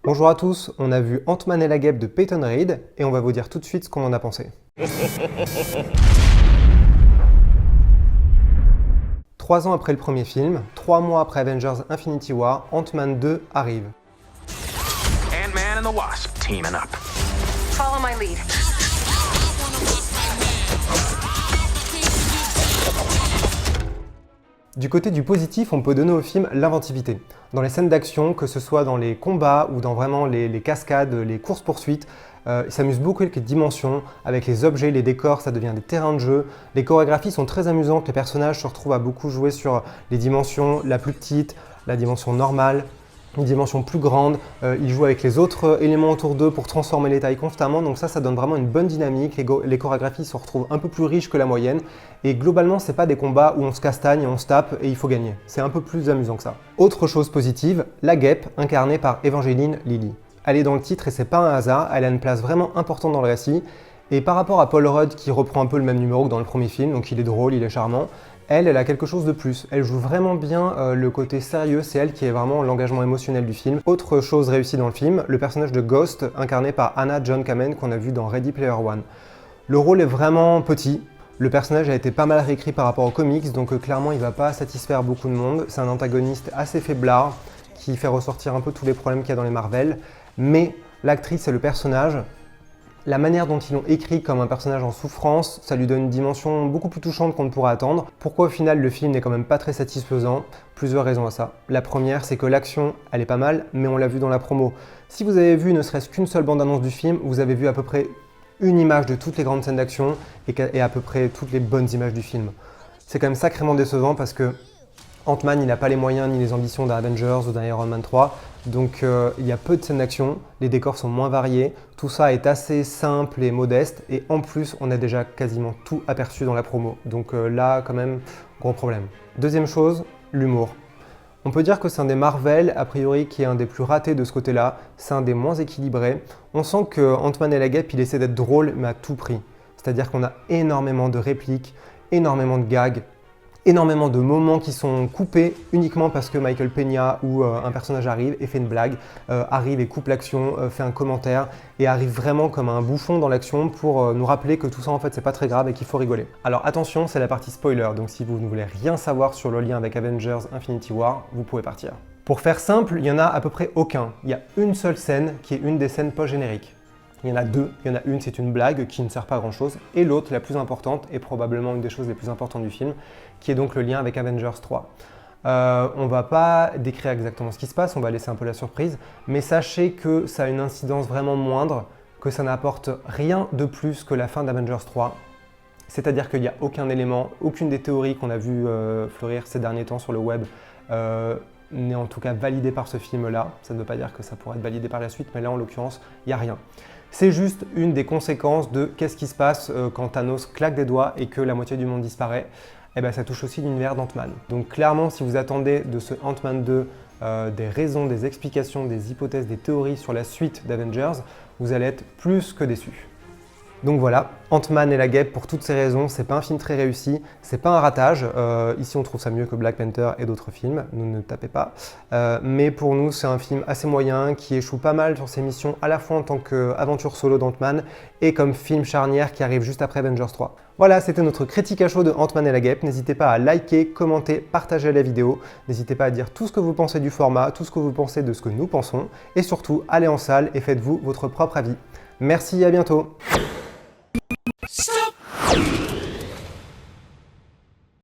Bonjour à tous, on a vu Ant-Man et la guêpe de Peyton Reed et on va vous dire tout de suite ce qu'on en a pensé. 3 ans après le premier film, 3 mois après Avengers Infinity War, Ant-Man 2 arrive. Ant-Man and the Wasp teaming up. Follow my lead. Du côté du positif, on peut donner au film l'inventivité. Dans les scènes d'action, que ce soit dans les combats ou dans vraiment les cascades, les courses-poursuites, il s'amuse beaucoup avec les dimensions, avec les objets, les décors, ça devient des terrains de jeu. Les chorégraphies sont très amusantes, les personnages se retrouvent à beaucoup jouer sur les dimensions la plus petite, la dimension normale, une dimension plus grande, ils jouent avec les autres éléments autour d'eux pour transformer les tailles constamment, donc ça donne vraiment une bonne dynamique, les chorégraphies se retrouvent un peu plus riches que la moyenne, et globalement c'est pas des combats où on se castagne et on se tape et il faut gagner, c'est un peu plus amusant que ça. Autre chose positive, la guêpe incarnée par Evangeline Lilly. Elle est dans le titre et c'est pas un hasard, elle a une place vraiment importante dans le récit, et par rapport à Paul Rudd qui reprend un peu le même numéro que dans le premier film, donc il est drôle, il est charmant, elle a quelque chose de plus. Elle joue vraiment bien le côté sérieux, c'est elle qui est vraiment l'engagement émotionnel du film. Autre chose réussie dans le film, le personnage de Ghost, incarné par Hannah John Kamen, qu'on a vu dans Ready Player One. Le rôle est vraiment petit, le personnage a été pas mal réécrit par rapport aux comics, donc clairement il va pas satisfaire beaucoup de monde. C'est un antagoniste assez faiblard, qui fait ressortir un peu tous les problèmes qu'il y a dans les Marvel, mais l'actrice et le personnage, la manière dont ils l'ont écrit comme un personnage en souffrance, ça lui donne une dimension beaucoup plus touchante qu'on ne pourrait attendre. Pourquoi au final le film n'est quand même pas très satisfaisant? Plusieurs raisons à ça. La première, c'est que l'action, elle est pas mal, mais on l'a vu dans la promo. Si vous avez vu ne serait-ce qu'une seule bande-annonce du film, vous avez vu à peu près une image de toutes les grandes scènes d'action et à peu près toutes les bonnes images du film. C'est quand même sacrément décevant parce que Ant-Man, il n'a pas les moyens ni les ambitions d'un Avengers ou d'un Iron Man 3, donc il y a peu de scènes d'action, les décors sont moins variés, tout ça est assez simple et modeste, et en plus on a déjà quasiment tout aperçu dans la promo, donc là quand même, gros problème. Deuxième chose, l'humour. On peut dire que c'est un des Marvel, a priori, qui est un des plus ratés de ce côté-là, c'est un des moins équilibrés. On sent que Ant-Man et la guêpe, il essaie d'être drôle, mais à tout prix. C'est-à-dire qu'on a énormément de répliques, énormément de gags, énormément de moments qui sont coupés uniquement parce que Michael Peña ou un personnage arrive et fait une blague, arrive et coupe l'action, fait un commentaire et arrive vraiment comme un bouffon dans l'action pour nous rappeler que tout ça en fait c'est pas très grave et qu'il faut rigoler. Alors attention, c'est la partie spoiler, donc si vous ne voulez rien savoir sur le lien avec Avengers Infinity War, vous pouvez partir. Pour faire simple, il y en a à peu près aucun. Il y a une seule scène qui est une des scènes post-génériques. Il y en a deux, il y en a une c'est une blague qui ne sert pas à grand chose, et l'autre, la plus importante, et probablement une des choses les plus importantes du film, qui est donc le lien avec Avengers 3. On va pas décrire exactement ce qui se passe, on va laisser un peu la surprise, mais sachez que ça a une incidence vraiment moindre, que ça n'apporte rien de plus que la fin d'Avengers 3. C'est-à-dire qu'il n'y a aucun élément, aucune des théories qu'on a vu fleurir ces derniers temps sur le web n'est en tout cas validée par ce film-là. Ça ne veut pas dire que ça pourrait être validé par la suite, mais là en l'occurrence, il n'y a rien. C'est juste une des conséquences de qu'est-ce qui se passe quand Thanos claque des doigts et que la moitié du monde disparaît. Et bien ça touche aussi l'univers d'Ant-Man. Donc clairement, si vous attendez de ce Ant-Man 2 des raisons, des explications, des hypothèses, des théories sur la suite d'Avengers, vous allez être plus que déçus. Donc voilà, Ant-Man et la guêpe, pour toutes ces raisons, c'est pas un film très réussi, c'est pas un ratage. Ici on trouve ça mieux que Black Panther et d'autres films, ne tapez pas. Mais pour nous c'est un film assez moyen qui échoue pas mal sur ses missions, à la fois en tant qu'aventure solo d'Ant-Man et comme film charnière qui arrive juste après Avengers 3. Voilà, c'était notre critique à chaud de Ant-Man et la guêpe. N'hésitez pas à liker, commenter, partager la vidéo. N'hésitez pas à dire tout ce que vous pensez du format, tout ce que vous pensez de ce que nous pensons. Et surtout, allez en salle et faites-vous votre propre avis. Merci, à bientôt.